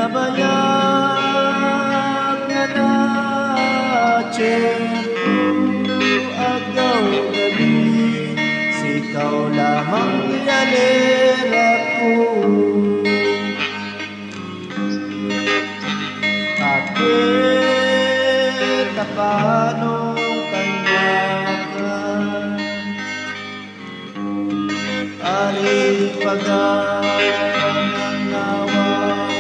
Nabayag nga na tiyempo, agaw gabi, sikaw lamang yalera ko. Bakit tapanong tanggakan, ari pagang ang nawang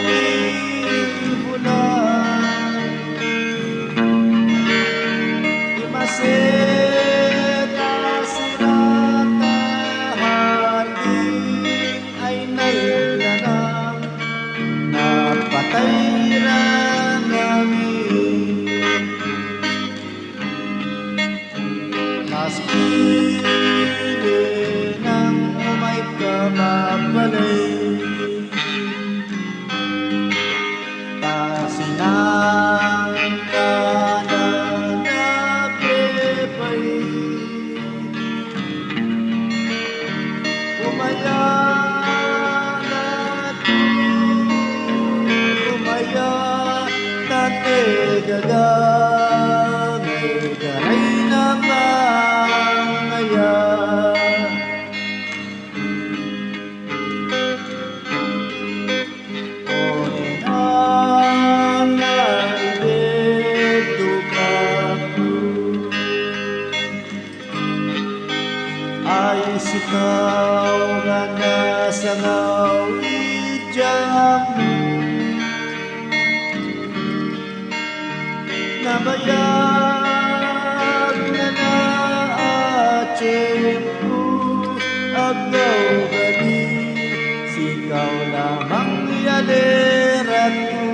ibulan, imaseta sirata hangin ay naglanang, napatay maski nang umay kamapalay, tasinang kanan na pepay, umaya na tegagang garay na mangaya. Orin ang naibig dumapo, ay sikaw nga nasangaw ijam. Nabayag nga na tiyempo, agaw gabi, sikaw lamang yalera ko.